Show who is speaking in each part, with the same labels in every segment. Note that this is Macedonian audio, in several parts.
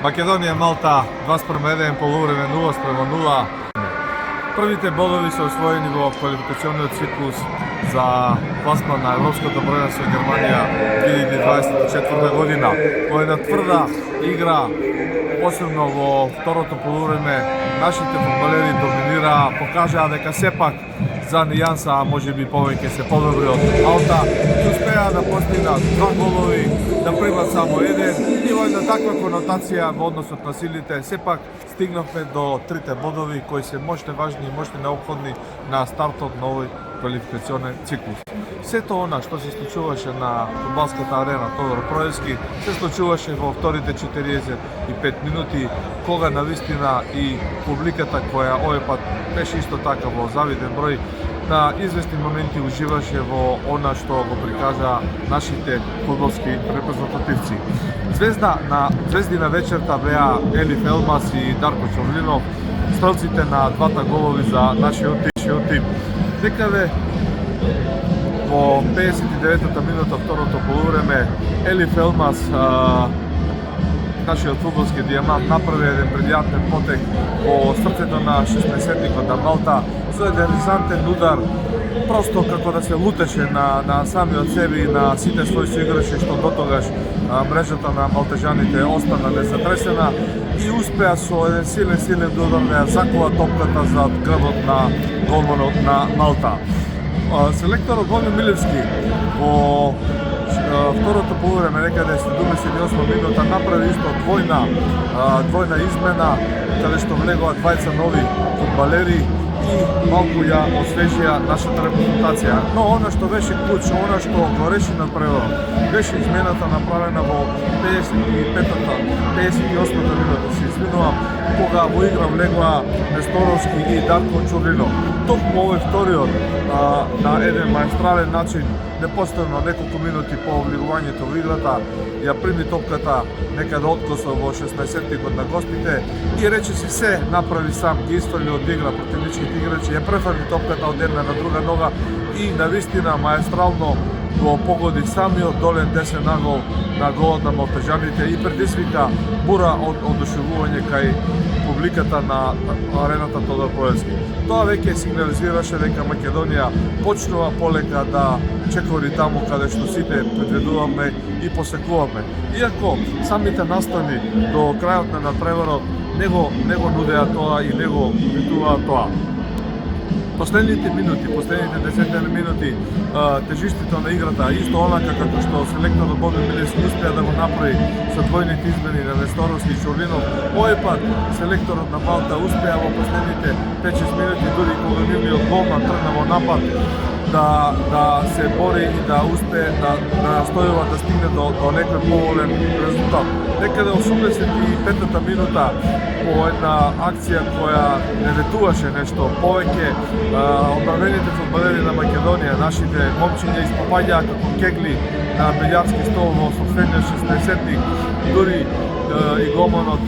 Speaker 1: Македонија Малта 2:1, полувреме 0:0. Првите бодови се освоени во квалификационниот циклус за пласман на Европското првенство Германија 2024 година. Во една тврда игра, посебно во второто полувреме, нашите фудбалери доминираа, покажаа дека сепак за нијанса, а може би повеќе се подобри од Малта, и успеа да постигнат 2 голови, да примат само еден, и во една таква конотација во односот на силите сепак стигнавме до трите бодови кои се мощни, важни и мощни неопходни на стартот на овој квалификационен циклус. Сето она што се случуваше на фудбалската арена Тодор Проевски се случуваше во вторите 45 минути, кога навистина и публиката која овој пат беше исто така во завиден број, на известни моменти уживаше во она што го прикажа нашите фудбалски репрезентативци. Звезди на вечерта беа Елиф Елмас и Дарко Чорлинов, стрелците на двата голови за нашиот тим. Некаде во 59-та минута второто полувреме Елиф Елмас, нашиот фудбалски дијамант, направи еден предјатен потек во срцето на 16-тикот на Малта со еден ризантен удар, просто како да се лутеше на самиот себе и на сите своји соиграчи, што дотогаш мрежата на малтежаните остана незатресена и успеа со еден силен удар да ја закува топката за грбот на голманот на Малта. Селекторот Боми Милевски во второто полувреме, некаде 78 минута, направи исто двојна измена, каде што влегоа двајца нови фудбалери и малку ја освежија нашата репрезентација. Но она што беше клуч, она што го реши на преварот, беше измената направена во 58-та минута, се извинувам, кога во игра влегоа Несторовски и Дарко Чорлинов. Токму овој вториот на еден маестрален начин, непостојано неколку минути по влегувањето во играта, ја прими топката некаде откосо во 16-тикот на гостите и речиси се направи сам, ги изфрли од игра противничките играчи, ја префрли топката од една на друга нога и навистина маестрално го погоди самиот долен десен ангол на голот на малтежаните и предизвика бура од одушевување кај публиката на арената Тодор Проевски. Тоа веќе сигнализираше дека Македонија почнува полека да чекори таму каде што сите предвидуваме и посекуваме. Иако самите настани до крајот на надпреварот не го нудеа тоа и не го видуваа тоа. Последните 10 минути, тежиштето на играта, исто онака како што селекторот Боби Милевски успеа да го направи со двојните измени на Несторовски и Чорлинов, овој пат селекторот на Малта успеа во последните 5-6 минути, дури кога нивниот голман тргна во напад, да се бори и да успее да настојува да стигне до некој поволен резултат. Некаде 85-та минута по една акција која не ветуваше нешто повеќе, одбранените фудбалери на Македонија, нашите момчиња испопаѓаа како кегли на билјардски стол во сопствениот 16-тик, дури и голманот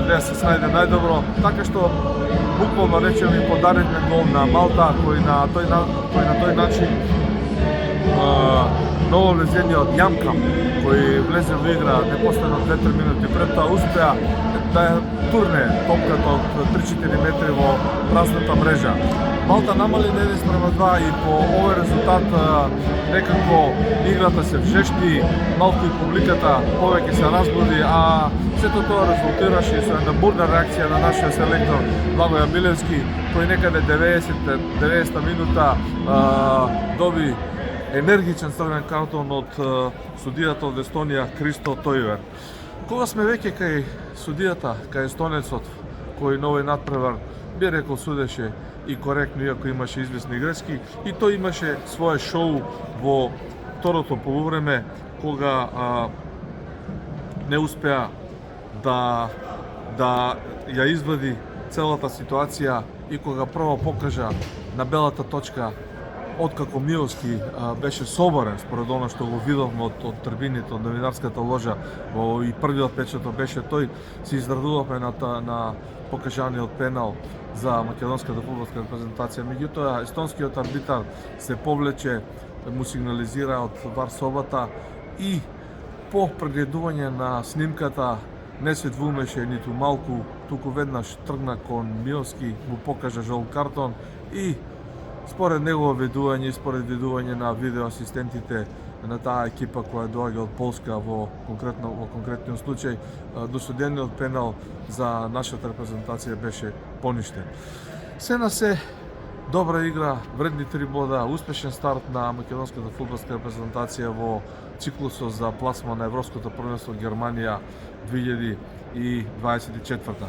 Speaker 1: не се снајде најдобро, така што буквално речено и подаривме гол на Малта, кој на тој начин ново влезение од Јамкам, кој влезе во игра непостојано 2-3 минути пред тоа, успеа да ја турне топката од 3-4 метри во празната мрежа. Малта намали на 1:2 и по овој резултат некако играта се вжешти, малку и публиката повеќе се разбуди, а сето тоа резултираше со една бурна реакција на нашиот селектор Благоја Милевски, кој некаде 90-та минута доби енергичен црвен картон од судијата од Естонија Христо Тојвер. Кога сме веќе кај судијата, кај естонецот, кој на овој надпревар би рекол судеше и коректно, иако имаше известни грешки, и тој имаше свое шоу во второто полувреме, кога не успеа да ја извади целата ситуација и кога прво покажа на белата точка откако Миловски беше соборен според оно што го видовме од трибините, од новинарската ложа, и првиот печатот беше тој, се израдувавме на покажаниот пенал за македонската фудбалска репрезентација. Меѓутоа, естонскиот арбитар се повлече, му сигнализира од вар собата и По прегледување на снимката не се двумеше ниту малку, туку веднаш тргна кон Милски, му покажа жол картон и според негово ведување и според ведување на видеоасистентите на таа екипа која доаѓа од Полска во конкретниот случај, досудениот пенал за нашата репрезентација беше поништен. Се на се, добра игра, вредни 3 бода, успешен старт на македонската фудбалска репрезентација во циклусот за пласма на Европското првенство Германија 2024.